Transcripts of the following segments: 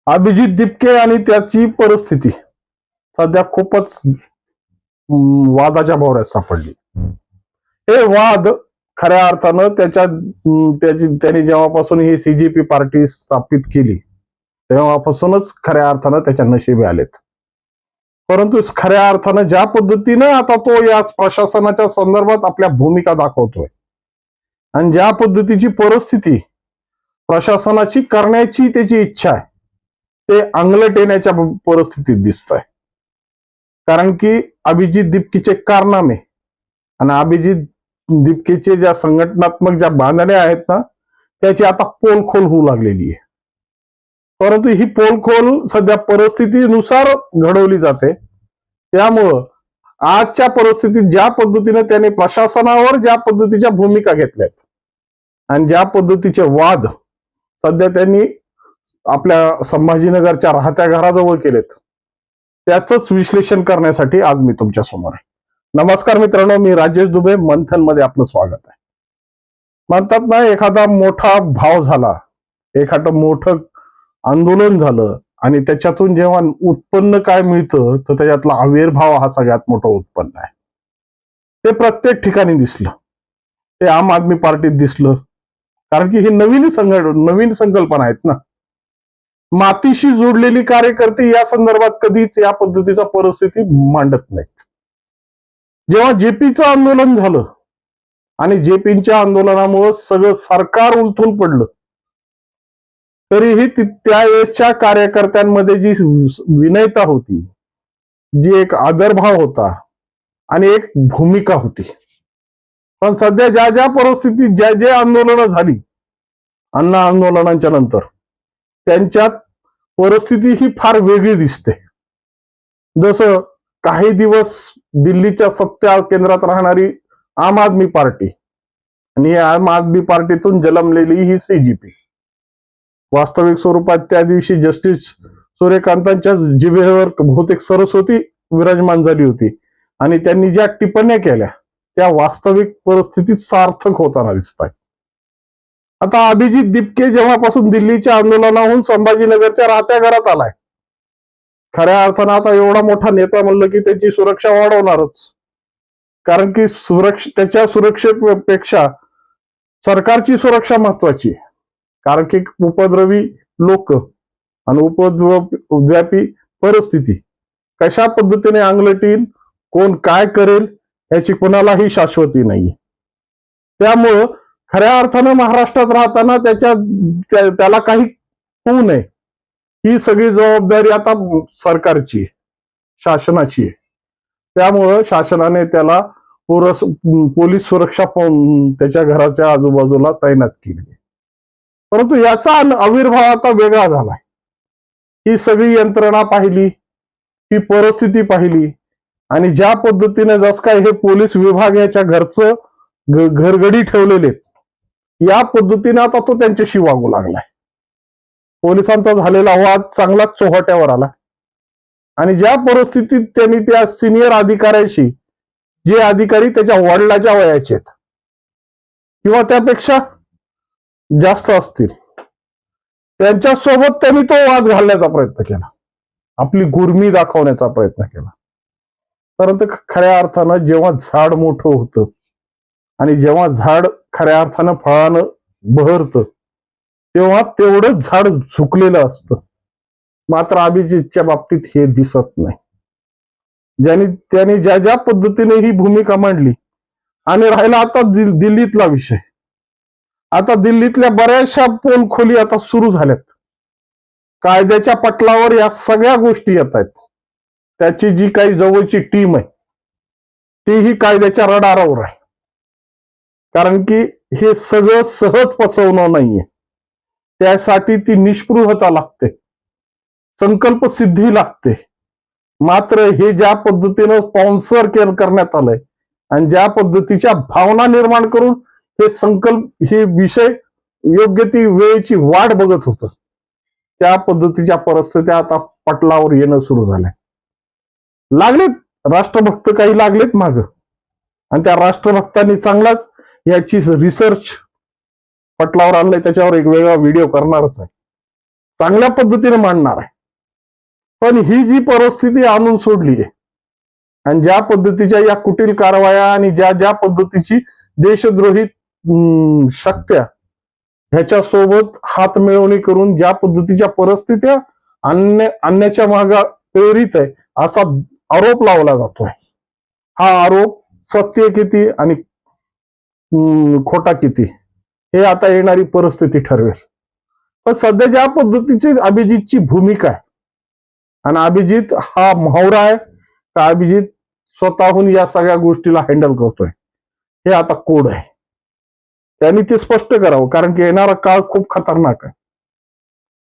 अभिजित दिपके आणि त्याची परिस्थिती सध्या खूपच वादाच्या भोवऱ्यात सापडली. हे वाद खऱ्या अर्थानं त्यांनी जेव्हापासून ही सीजेपी पार्टी स्थापित केली तेव्हापासूनच खऱ्या अर्थानं त्याच्या नशिबी आलेत. परंतु खऱ्या अर्थानं ज्या पद्धतीनं आता तो या प्रशासनाच्या संदर्भात आपल्या भूमिका दाखवतोय आणि ज्या पद्धतीची परिस्थिती प्रशासनाची करण्याची त्याची इच्छा आहे ते अंगलट येण्याच्या परिस्थितीत दिसत आहे. कारण की अभिजित दिपकेचे कारनामे आणि अभिजित दिपकेचे ज्या संघटनात्मक ज्या बांधण्या आहेत ना त्याची आता पोलखोल होऊ लागलेली आहे. परंतु ही पोलखोल सध्या परिस्थितीनुसार घडवली जाते. त्यामुळं आजच्या परिस्थितीत ज्या पद्धतीने त्यांनी प्रशासनावर ज्या पद्धतीच्या भूमिका घेतल्यात आणि ज्या पद्धतीचे वाद सध्या त्यांनी आपल्या संभाजीनगरच्या राहत्या घराजवळ केलेत त्याच विश्लेषण करण्यासाठी आज मी तुमच्या समोर आहे. नमस्कार मित्रांनो, मी राजेश दुबे, मंथन मध्ये आपलं स्वागत आहे. म्हणतात ना, एखादा मोठा भाव झाला, एखादं मोठं आंदोलन झालं आणि त्याच्यातून जेव्हा उत्पन्न काय मिळतं तर त्याच्यातला आविर्भाव हा सगळ्यात मोठं उत्पन्न आहे. ते प्रत्येक ठिकाणी दिसलं. ते आम आदमी पार्टीत दिसलं, कारण की ही नवीन संकल्पना आहेत ना. मातीशी जोडलेली कार्यकर्ते या संदर्भात कधीच या पद्धतीचा परिस्थिती मांडत नाहीत. जेव्हा जेपीचं आंदोलन झालं आणि जेपीच्या आंदोलनामुळे सगळं सरकार उलथून पडलं तरीही त्यावेळेसच्या कार्यकर्त्यांमध्ये जी विनयता होती, जी एक आदरभाव होता आणि एक भूमिका होती. पण सध्या ज्या परिस्थितीत जे आंदोलनं झाली अण्णा आंदोलनाच्या नंतर त्यांच्यात परिस्थिती ही फार वेगळी दिसते. जसं काही दिवस दिल्लीच्या सत्ता केंद्रात राहणारी आम आदमी पार्टी आणि या आम आदमी पार्टीतून जन्मलेली ही सीजेपी वास्तविक स्वरूपात त्या दिवशी जस्टिस सूर्यकांतांच्या जिभेवर बहुतेक सरस्वती विराजमान झाली होती आणि त्यांनी ज्या टिप्पण्या केल्या त्या वास्तविक परिस्थितीत सार्थक होताना दिसत आहेत. आता अभिजित दिपके जेव्हापासून दिल्लीच्या आंदोलनाहून संभाजीनगरच्या राहत्या घरात आलाय, खऱ्या अर्थानं आता एवढा मोठा नेता म्हणलं की त्याची सुरक्षा वाढवणारच. कारण की त्याच्या सुरक्षेपेक्षा सरकारची सुरक्षा महत्वाची. कारण की उपद्रवी लोक आणि उपद्व्यापी परिस्थिती कशा पद्धतीने अंगलटील, कोण काय करेल याची कोणालाही शाश्वती नाही. त्यामुळं खऱ्या अर्थानं महाराष्ट्रात राहताना त्याला काही होऊ नये ही सगळी जबाबदारी आता सरकारची, शासनाची आहे. त्यामुळं शासनाने त्याला पोलीस सुरक्षा त्याच्या घराच्या आजूबाजूला तैनात केली. परंतु याचा आविर्भाव आता वेगळा झालाय. ही सगळी यंत्रणा पाहिली, ही परिस्थिती पाहिली आणि ज्या पद्धतीने जस काय हे पोलीस विभाग याच्या घरचं घरगडी ठेवलेले या पद्धतीने आता तो त्यांच्याशी वागू लागलाय. पोलिसांचा झालेला वाद चांगलाच चोहट्यावर आला आणि ज्या परिस्थितीत त्यांनी त्या सिनियर अधिकाऱ्याशी, जे अधिकारी त्याच्या वडिलाच्या वयाचे आहेत किंवा त्यापेक्षा जास्त असतील, त्यांच्यासोबत त्यांनी तो वाद घालण्याचा प्रयत्न केला, आपली गुर्मी दाखवण्याचा प्रयत्न केला. परंतु खऱ्या अर्थानं जेव्हा झाड मोठं होतं आणि जेव्हा झाड खऱ्या अर्थानं फळानं बहरतं तेव्हा तेवढंच झाड झुकलेलं असतं. मात्र अभिजितच्या बाबतीत हे दिसत नाही. त्यांनी ज्या पद्धतीने ही भूमिका मांडली आणि राहिला आता दिल्लीतला विषय. आता दिल्लीतल्या बऱ्याचशा पोलखोली आता सुरू झाल्यात. कायद्याच्या पटलावर या सगळ्या गोष्टी येत आहेत. त्याची जी काही जवळची टीम आहे तीही कायद्याच्या रडारावर आहे. कारण की हे सगळं सहज फसवणं नाहीये. त्यासाठी ती निष्पृहता लागते, संकल्प सिद्धी लागते. मात्र हे ज्या पद्धतीनं स्पॉन्सर करण्यात आलंय आणि ज्या पद्धतीच्या भावना निर्माण करून हे विषय योग्य ती वेळेची वाट बघत होतं, त्या पद्धतीच्या परिस्थित्या आता पटलावर येणं सुरू झालंय. लागलेत राष्ट्रभक्त, काही लागलेत माग आणि त्या राष्ट्रभक्तांनी चांगलाच याची रिसर्च पटलावर आणलंय. त्याच्यावर एक वेगळा व्हिडिओ करणारच आहे. चांगल्या पद्धतीने मांडणार आहे. पण ही जी परिस्थिती आणून सोडली आहे आणि ज्या पद्धतीच्या या कुटील कारवाया आणि ज्या ज्या पद्धतीची देशद्रोही शक्त्या ह्याच्यासोबत हात मिळवणी करून ज्या पद्धतीच्या परिस्थित्या आणण्याच्या मागा प्रेरित आहे असा आरोप लावला जातोय. हा आरोप सत्य किती आणि खोटा किती हे आता येणारी परिस्थिती ठरवेल. पण सध्या ज्या पद्धतीची अभिजितची भूमिका आहे आणि अभिजित हा म्हावरा आहे का अभिजित स्वतःहून या सगळ्या गोष्टीला हँडल करतोय हे आता कोड आहे. त्यांनी ते स्पष्ट करावं, कारण की येणारा काळ खूप खतरनाक आहे.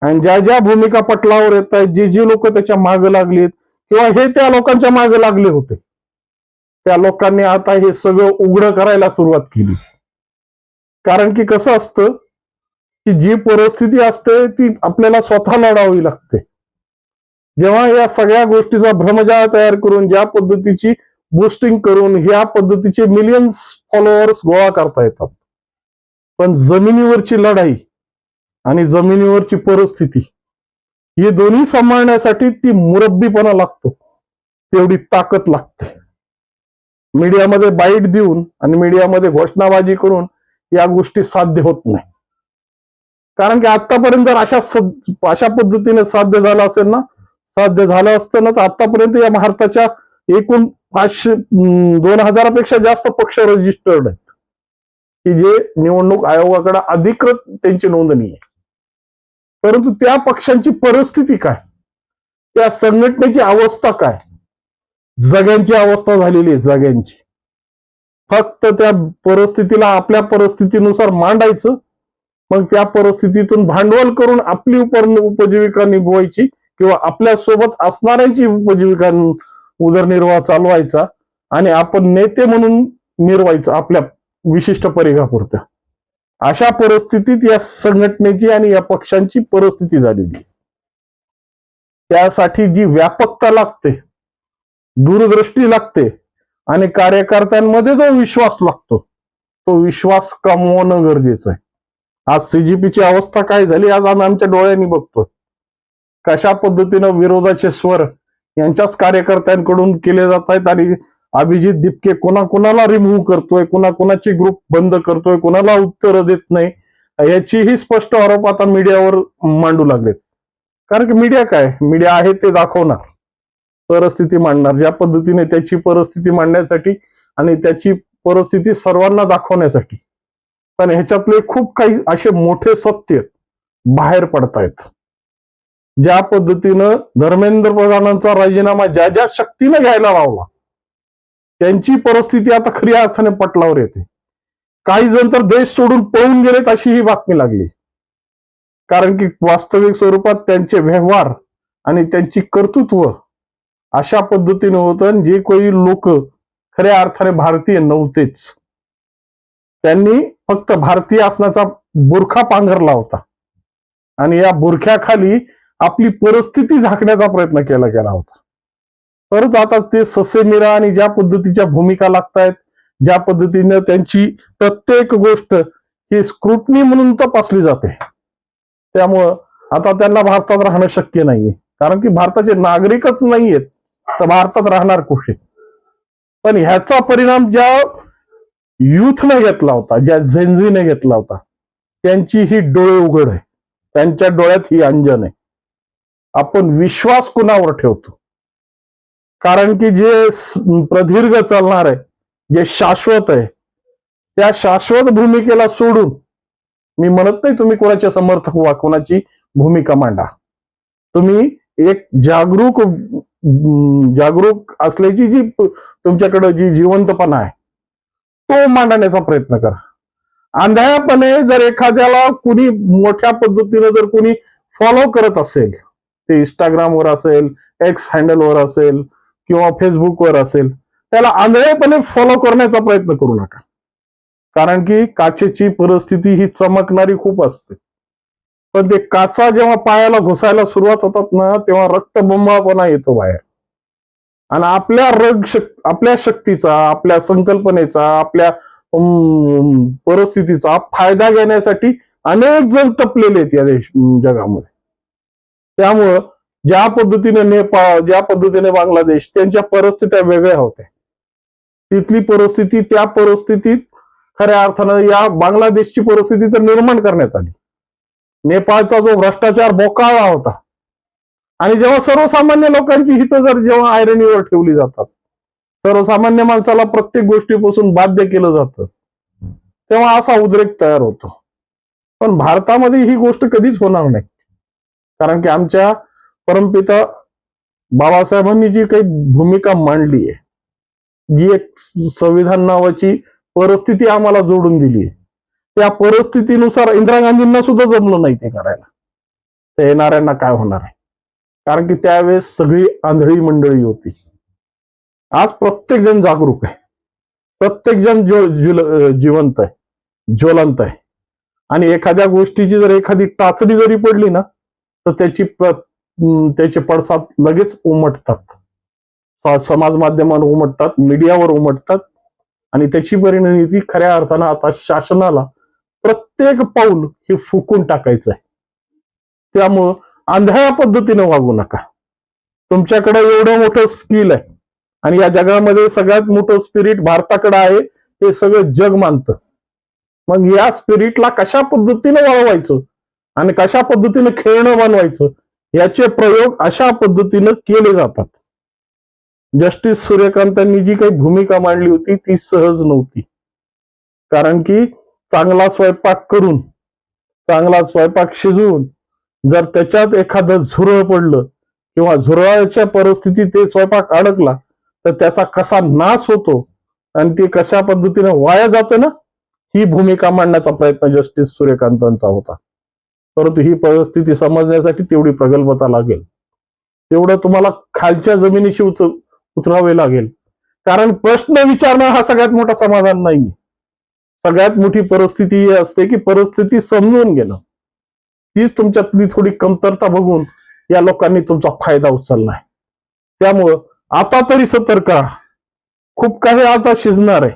आणि ज्या ज्या भूमिका पटलावर येत आहेत, जे जे लोक त्याच्या मागे लागलेत किंवा हे त्या लोकांच्या मागे लागले होते, त्या लोकांनी आता हे सगळं उघडं करायला सुरुवात केली. कारण की कसं असतं की जी परिस्थिती असते ती आपल्याला स्वतः लढावी लागते. जेव्हा या सगळ्या गोष्टीचा भ्रमजाळ तयार करून ज्या पद्धतीची बूस्टिंग करून ह्या पद्धतीचे मिलियन्स फॉलोअर्स गोळा करता येतात, पण जमिनीवरची लढाई आणि जमिनीवरची परिस्थिती हे दोन्ही सांभाळण्यासाठी ती मुरब्बीपणा लागतो, तेवढी ताकद लागते. मीडियामध्ये बाईट देऊन आणि मीडियामध्ये घोषणाबाजी करून या गोष्टी साध्य होत नाही. कारण की आतापर्यंत जर अशा पद्धतीने साध्य झालं असेल ना, साध्य झालं असतं ना, तर आतापर्यंत या भारताच्या एकूण 2000पेक्षा जास्त पक्ष रजिस्टर्ड आहेत की जे निवडणूक आयोगाकडे अधिकृत त्यांची नोंदणी आहे. परंतु त्या पक्षांची परिस्थिती काय, त्या संघटनेची अवस्था काय, जगांची अवस्था झालेली आहे जगांची. फक्त त्या परिस्थितीला आपल्या परिस्थितीनुसार मांडायचं, मग त्या परिस्थितीतून भांडवल करून आपली उपजीविका निभवायची किंवा आपल्या सोबत असणाऱ्यांची उपजीविका उदरनिर्वाह चालवायचा आणि आपण नेते म्हणून मिरवायचं आपल्या विशिष्ट परिघापुरतं. अशा परिस्थितीत या संघटनेची आणि या पक्षांची परिस्थिती झालेली. त्यासाठी जी व्यापकता लागते, दूरदृष्टी लागते आणि कार्यकर्त्यांमध्ये जो विश्वास लागतो, तो विश्वास कमवणं गरजेचं आहे. आज सीजीपीची अवस्था काय झाली आज आम्ही आमच्या डोळ्यांनी बघतोय. कशा पद्धतीनं विरोधाचे स्वर यांच्याच कार्यकर्त्यांकडून केले जात आहेत आणि अभिजित दिपके कोणाकोणाला रिमूव्ह करतोय, कोणाकोणाची ग्रुप बंद करतोय, कोणाला उत्तर देत नाही, याचीही स्पष्ट आरोप आता मीडियावर मांडू लागलेत. कारण की मीडिया काय, मीडिया आहे ते दाखवणार, परिस्थिती मांडणार, ज्या पद्धतीने त्याची परिस्थिती मांडण्यासाठी आणि त्याची परिस्थिती सर्वांना दाखवण्यासाठी. पण ह्याच्यातले खूप काही असे मोठे सत्य बाहेर पडतायत. ज्या पद्धतीनं धर्मेंद्र प्रधानांचा राजीनामा ज्या ज्या शक्तीने घ्यायला लावला, त्यांची परिस्थिती आता खऱ्या अर्थाने पटलावर येते. काही जण तर देश सोडून पळून गेलेत अशी ही बातमी लागली. कारण की वास्तविक स्वरूपात त्यांचे व्यवहार आणि त्यांची कर्तृत्व अशा पद्धतीने होतं, जे काही लोक खऱ्या अर्थाने भारतीय नव्हतेच. त्यांनी फक्त भारतीय असण्याचा बुरखा पांघरला होता आणि या बुरख्याखाली आपली परिस्थिती झाकण्याचा प्रयत्न केला होता. परंतु आता ते ससे मिरा आणि ज्या पद्धतीच्या भूमिका लागतायत, ज्या पद्धतीने त्यांची प्रत्येक गोष्ट ही स्क्रुटनी म्हणून तपासली जाते, त्यामुळं आता त्यांना भारतात राहणं शक्य नाहीये. कारण की भारताचे नागरिकच नाहीयेत तर भारतात राहणार कुठे. पण ह्याचा परिणाम ज्या युथने घेतला होता, ज्या झेंझीने घेतला होता, त्यांची ही डोळे उघड आहे, त्यांच्या डोळ्यात ही अंजन आहे. आपण विश्वास कुणावर ठेवतो? कारण की जे प्रदीर्घ चालणार आहे, जे शाश्वत आहे, त्या शाश्वत भूमिकेला सोडून मी म्हणत नाही तुम्ही कोणाचे समर्थक व्हा, कोणाची भूमिका मांडा. तुम्ही एक जागरूक असल्याची जी तुमच्याकडे जी जिवंतपणा आहे तो मांडण्याचा प्रयत्न करा. आंधळ्यापणे जर एखाद्याला कुणी मोठ्या पद्धतीने जर कुणी फॉलो करत असेल, ते इंस्टाग्रामवर असेल, एक्स हँडलवर असेल किंवा फेसबुकवर असेल, त्याला आंधळेपणे फॉलो करण्याचा प्रयत्न करू नका. कारण की काचेची परिस्थिती ही चमकणारी खूप असते, पण ते काचा जेव्हा पायाला घुसायला सुरुवात होतात ना, तेव्हा रक्तबंबाळपणा येतो बाहेर. आणि आपल्या शक्तीचा, आपल्या संकल्पनेचा, आपल्या परिस्थितीचा फायदा घेण्यासाठी अनेक जण टपलेले आहेत या जगामध्ये. त्यामुळं ज्या पद्धतीने नेपाळ, ज्या पद्धतीने बांगलादेश, त्यांच्या परिस्थित्या वेगळ्या होत्या. तिथली परिस्थिती, त्या परिस्थितीत खऱ्या अर्थानं या बांगलादेशची परिस्थिती तर निर्माण करण्यात आली. नेपाळचा जो भ्रष्टाचार बोकाळला होता, आणि जेव्हा सर्वसामान्य लोकांची हितं जर जेव्हा आयरणीवर ठेवली जातात, सर्वसामान्य माणसाला प्रत्येक गोष्टीपासून बाध्य केलं जातं, तेव्हा असा उद्रेक तयार होतो. पण भारतामध्ये ही गोष्ट कधीच होणार नाही, कारण की आमच्या परमपिता बाबासाहेबांनी जी काही भूमिका मांडली आहे, जी एक संविधान नावाची परिस्थिती आम्हाला जोडून दिली आहे, त्या परिस्थितीनुसार इंदिरा गांधींना सुद्धा जमलं नाही ते करायला. ते येणाऱ्यांना काय होणार आहे, कारण की त्यावेळेस सगळी आंधळी मंडळी होती. आज प्रत्येक जण जागरूक आहे, प्रत्येक जण जिवंत आहे, ज्वलंत आहे. आणि एखाद्या गोष्टीची जर एखादी टाचणी जरी पडली ना, तर त्याचे पडसाद लगेच उमटतात, समाज माध्यमांवर उमटतात, मीडियावर उमटतात. आणि त्याची परिणती खऱ्या अर्थानं आता शासनाला प्रत्येक पाऊल हे फुकून टाकायचं आहे. त्यामुळं आंधळ्या पद्धतीने वागू नका. तुमच्याकडे एवढं मोठं स्किल आहे, आणि या जगामध्ये सगळ्यात मोठं स्पिरिट भारताकडे आहे, हे सगळं जग मानतं. मग या स्पिरिटला कशा पद्धतीने वळवायचं आणि कशा पद्धतीने खेळणं बनवायचं, याचे प्रयोग अशा पद्धतीनं केले जातात. जस्टिस सूर्यकांतांनी जी काही भूमिका मांडली होती ती सहज नव्हती, कारण की चांगला स्वयंपाक करून, चांगला स्वयंपाक शिजवून जर त्याच्यात एखादं झुरळ पडलं किंवा झुरळाच्या परिस्थितीत ते स्वयंपाक अडकला, तर त्याचा कसा नाश होतो आणि ते कशा पद्धतीने वाया जातं ना, ही भूमिका मांडण्याचा प्रयत्न जस्टिस सूर्यकांतांचा होता. परंतु ही परिस्थिती समजण्यासाठी तेवढी प्रगल्भता लागेल, तेवढं तुम्हाला खालच्या जमिनीशी उतरावे लागेल. कारण प्रश्न विचारणं हा सगळ्यात मोठा समाधान नाही. सगळ्यात मोठी परिस्थिती ही असते की परिस्थिती समजून घेणं. तीच तुमच्यातली थोडी कमतरता बघून या लोकांनी तुमचा फायदा उचललाय. त्यामुळं आता तरी सतर्क राहा. खूप काही आता शिजणार आहे,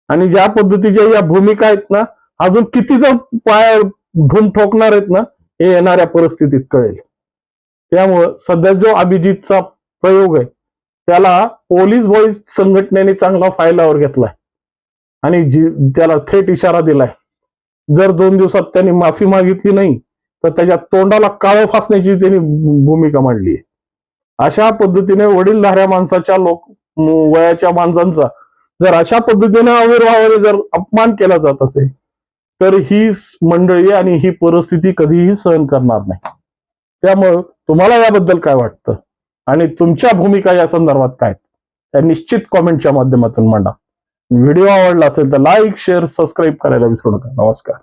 आणि ज्या पद्धतीच्या या भूमिका आहेत ना, अजून किती जर पाया धूम ठोकणार आहेत ना, हे येणाऱ्या परिस्थितीत कळेल. त्यामुळं सध्या जो अभिजितचा प्रयोग आहे, त्याला पोलीस बॉईज संघटनेने चांगला फायलावर घेतलाय आणि त्याला थेट इशारा दिलाय, जर 2 दिवसात त्यांनी माफी मागितली नाही तर त्याच्या तोंडाला काळं फासण्याची त्यांनी भूमिका मांडली आहे. अशा पद्धतीने वडीलधाऱ्या माणसाच्या वयाच्या माणसांचा जर अशा पद्धतीने आविर्भावाने जर अपमान केला जात असेल, तर ही मंडळी आणि ही परिस्थिती कधीही सहन करणार नाही. त्यामुळं तुम्हाला याबद्दल काय वाटतं आणि तुमच्या भूमिका या संदर्भात काय, त्या निश्चित कॉमेंटच्या माध्यमातून मांडा. व्हिडिओ आवडला असेल तर लाईक, शेअर, सबस्क्राईब करायला विसरू नका. नमस्कार.